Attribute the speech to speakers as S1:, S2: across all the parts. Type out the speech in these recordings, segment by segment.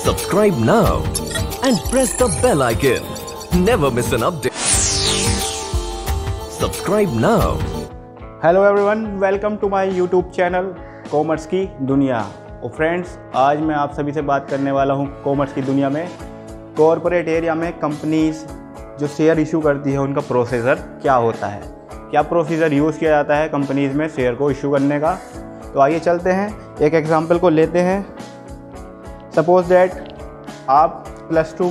S1: Subscribe now and press the bell icon. Never miss an update. Subscribe now.
S2: Hello everyone, welcome to my YouTube channel commerce की दुनिया। और friends, आज मैं आप सभी से बात करने वाला हूं कॉमर्स की दुनिया में कॉरपोरेट एरिया में कंपनीज जो शेयर इशू करती है उनका प्रोसीजर क्या होता है, क्या प्रोसीजर यूज़ किया जाता है कंपनीज में शेयर को इशू करने का। तो आइए चलते हैं, एक एग्जांपल को लेते हैं। सपोज दैट आप +2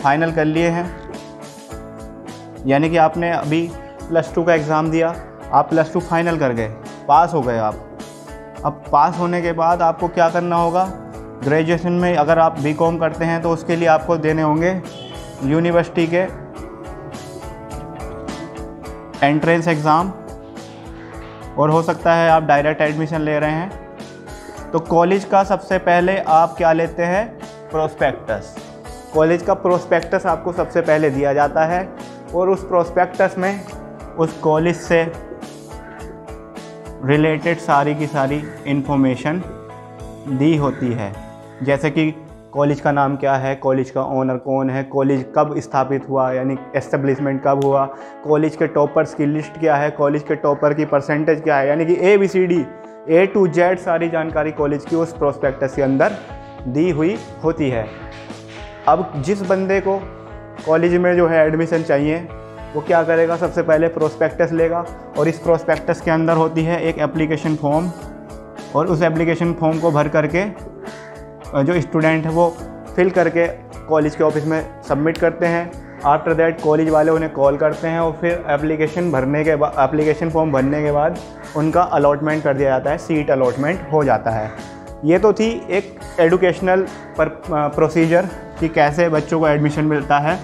S2: फाइनल कर लिए हैं, यानी कि आपने अभी +2 का एग्ज़ाम दिया, आप +2 फाइनल कर गए, पास हो गए आप। अब पास होने के बाद आपको क्या करना होगा, ग्रेजुएशन में अगर आप बीकॉम करते हैं तो उसके लिए आपको देने होंगे यूनिवर्सिटी के एंट्रेंस एग्ज़ाम, और हो सकता है आप डायरेक्ट एडमिशन ले रहे हैं तो कॉलेज का सबसे पहले आप क्या लेते हैं, प्रोस्पेक्टस। कॉलेज का प्रोस्पेक्टस आपको सबसे पहले दिया जाता है और उस प्रोस्पेक्टस में उस कॉलेज से रिलेटेड सारी की सारी इन्फॉर्मेशन दी होती है, जैसे कि कॉलेज का नाम क्या है, कॉलेज का ओनर कौन है, कॉलेज कब स्थापित हुआ यानी एस्टेब्लिशमेंट कब हुआ, कॉलेज के टॉपर्स की लिस्ट क्या है, कॉलेज के टॉपर की परसेंटेज क्या है, यानी कि ABCD A to Z सारी जानकारी कॉलेज की उस प्रोस्पेक्टस के अंदर दी हुई होती है। अब जिस बंदे को कॉलेज में जो है एडमिशन चाहिए वो क्या करेगा, सबसे पहले प्रोस्पेक्टस लेगा और इस प्रोस्पेक्टस के अंदर होती है एक एप्लीकेशन फॉर्म, और उस एप्लीकेशन फॉर्म को भर करके जो स्टूडेंट है वो फिल करके कॉलेज के ऑफिस में सबमिट करते हैं। आफ्टर दैट कॉलेज वाले उन्हें कॉल करते हैं और फिर एप्लीकेशन फॉर्म भरने के बाद उनका अलॉटमेंट कर दिया जाता है, सीट अलॉटमेंट हो जाता है। ये तो थी एक एजुकेशनल प्रोसीजर कि कैसे बच्चों को एडमिशन मिलता है।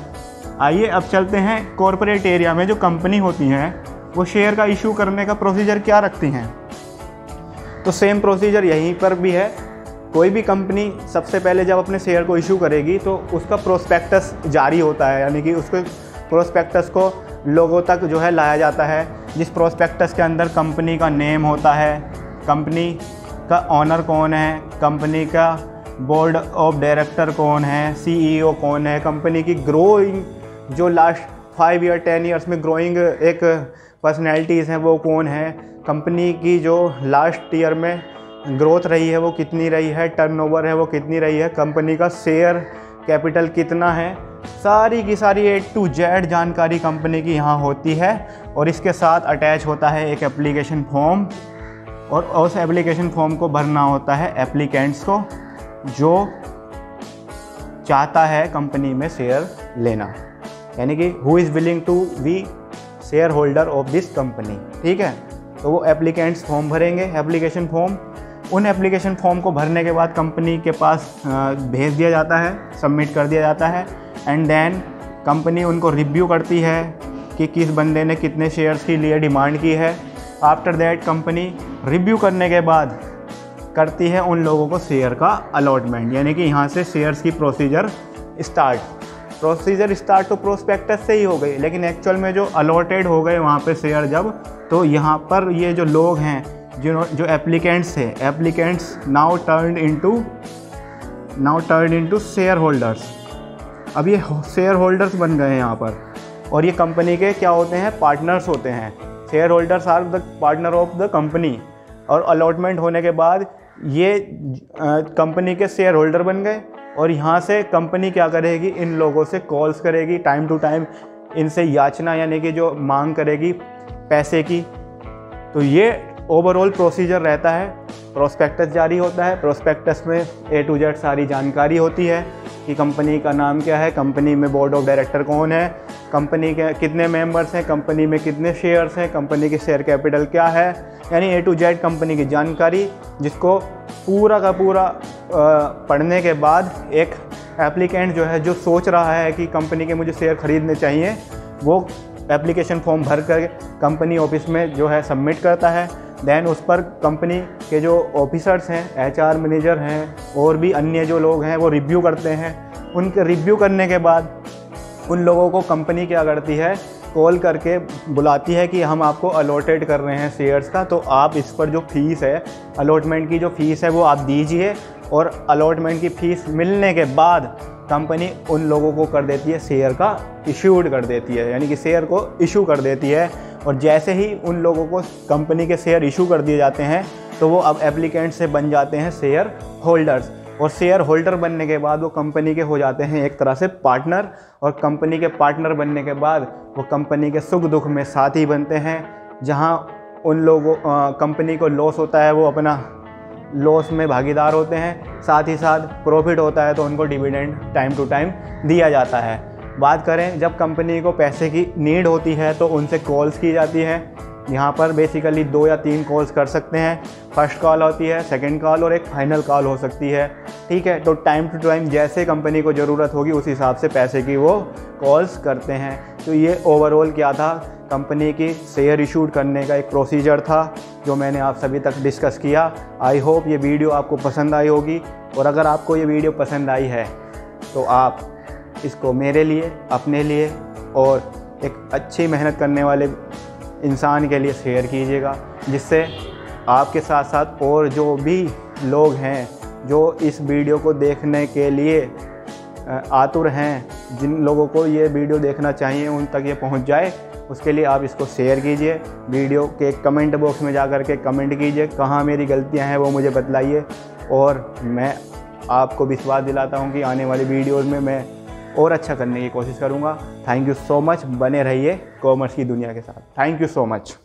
S2: आइए अब चलते हैं कॉरपोरेट एरिया में जो कंपनी होती हैं वो शेयर का इशू करने का प्रोसीजर क्या रखती हैं। तो सेम प्रोसीजर यहीं पर भी है। कोई भी कंपनी सबसे पहले जब अपने शेयर को इशू करेगी तो उसका प्रोस्पेक्टस जारी होता है, यानी कि उसके प्रोस्पेक्टस को लोगों तक जो है लाया जाता है, जिस प्रोस्पेक्टस के अंदर कंपनी का नेम होता है, कंपनी का ऑनर कौन है, कंपनी का बोर्ड ऑफ डायरेक्टर कौन है, CEO कौन है, कंपनी की ग्रोइंग जो लास्ट 5 या 10 ईयर्स में ग्रोइंग एक पर्सनैलिटीज़ हैं वो कौन है, कंपनी की जो लास्ट ईयर में ग्रोथ रही है वो कितनी रही है, टर्नओवर है वो कितनी रही है, कंपनी का शेयर कैपिटल कितना है, सारी की सारी A to Z जानकारी कंपनी की यहाँ होती है। और इसके साथ अटैच होता है एक एप्लीकेशन फॉर्म, और उस एप्लीकेशन फॉर्म को भरना होता है एप्लीकेंट्स को जो चाहता है कंपनी में शेयर लेना, यानी कि who is willing to be share holder of this company. ठीक है, तो वो एप्लीकेंट्स फॉर्म भरेंगे, एप्लीकेशन फॉर्म। उन एप्लीकेशन फॉर्म को भरने के बाद कंपनी के पास भेज दिया जाता है, सबमिट कर दिया जाता है, एंड देन कंपनी उनको रिव्यू करती है कि किस बंदे ने कितने शेयर्स के लिए डिमांड की है। आफ्टर दैट कंपनी रिव्यू करने के बाद करती है उन लोगों को शेयर का अलॉटमेंट, यानी कि यहाँ से शेयर्स की प्रोसीजर स्टार्ट तो प्रोस्पेक्टस से ही हो गई, लेकिन एक्चुअल में जो अलॉटेड हो गए वहाँ पे शेयर जब, तो यहाँ पर ये जो लोग हैं जो एप्लीकेंट्स थे, applicants now turn into share holders. अब ये शेयर होल्डर्स बन गए हैं यहाँ पर, और ये कंपनी के क्या होते हैं, पार्टनर्स होते हैं। Share holders are the partner of the company, और अलॉटमेंट होने के बाद ये कंपनी के शेयर होल्डर बन गए, और यहाँ से कंपनी क्या करेगी, इन लोगों से कॉल्स करेगी टाइम टू टाइम, इनसे याचना यानी कि जो मांग करेगी पैसे की। तो ये ओवरऑल प्रोसीजर रहता है। प्रोस्पेक्टस जारी होता है, प्रोस्पेक्टस में A to Z सारी जानकारी होती है कि कंपनी का नाम क्या है, कंपनी में बोर्ड ऑफ डायरेक्टर कौन है, कंपनी के कितने मेंबर्स हैं, कंपनी में कितने शेयर्स हैं, कंपनी की शेयर कैपिटल क्या है, यानी A to Z कंपनी की जानकारी, जिसको पूरा का पूरा पढ़ने के बाद एक एप्लीकेंट जो है, जो सोच रहा है कि कंपनी के मुझे शेयर ख़रीदने चाहिए, वो एप्लीकेशन फॉर्म भर कर कंपनी ऑफिस में जो है सबमिट करता है। देन उस पर कंपनी के जो ऑफिसर्स हैं, HR मैनेजर हैं और भी अन्य जो लोग हैं वो रिव्यू करते हैं। उनके रिव्यू करने के बाद उन लोगों को कंपनी क्या करती है, कॉल करके बुलाती है कि हम आपको अलॉटेड कर रहे हैं शेयर्स का, तो आप इस पर जो फ़ीस है, अलॉटमेंट की जो फ़ीस है वो आप दीजिए, और अलॉटमेंट की फ़ीस मिलने के बाद कंपनी उन लोगों को कर देती है शेयर का इशूड कर देती है, यानी कि शेयर को इशू कर देती है। और जैसे ही उन लोगों को कंपनी के शेयर इशू कर दिए जाते हैं तो वो अब एप्लीकेंट से बन जाते हैं शेयर होल्डर्स, और शेयर होल्डर बनने के बाद वो कंपनी के हो जाते हैं एक तरह से पार्टनर, और कंपनी के पार्टनर बनने के बाद वो कंपनी के सुख दुख में साथी बनते हैं। जहां उन लोगों कंपनी को लॉस होता है वो अपना लॉस में भागीदार होते हैं, साथ ही साथ प्रॉफिट होता है तो उनको डिविडेंड टाइम टू टाइम दिया जाता है। बात करें जब कंपनी को पैसे की नीड होती है तो उनसे कॉल्स की जाती है। यहाँ पर बेसिकली 2 या 3 कॉल्स कर सकते हैं। फर्स्ट कॉल होती है, सेकंड कॉल और एक फाइनल कॉल हो सकती है, ठीक है। तो टाइम टू टाइम जैसे कंपनी को ज़रूरत होगी उस हिसाब से पैसे की वो कॉल्स करते हैं। तो ये ओवरऑल क्या था, कंपनी की शेयर इशूड करने का एक प्रोसीजर था जो मैंने आप सभी तक डिस्कस किया। आई होप ये वीडियो आपको पसंद आई होगी, और अगर आपको ये वीडियो पसंद आई है तो आप इसको मेरे लिए, अपने लिए और एक अच्छी मेहनत करने वाले इंसान के लिए शेयर कीजिएगा, जिससे आपके साथ साथ और जो भी लोग हैं जो इस वीडियो को देखने के लिए आतुर हैं, जिन लोगों को ये वीडियो देखना चाहिए उन तक ये पहुंच जाए, उसके लिए आप इसको शेयर कीजिए। वीडियो के कमेंट बॉक्स में जा कर के कमेंट कीजिए, कहाँ मेरी गलतियां हैं वो मुझे बतलाइए, और मैं आपको विश्वास दिलाता हूं कि आने वाली वीडियोज़ में मैं और अच्छा करने की कोशिश करूंगा। थैंक यू सो मच, बने रहिए कॉमर्स की दुनिया के साथ। Thank you so much.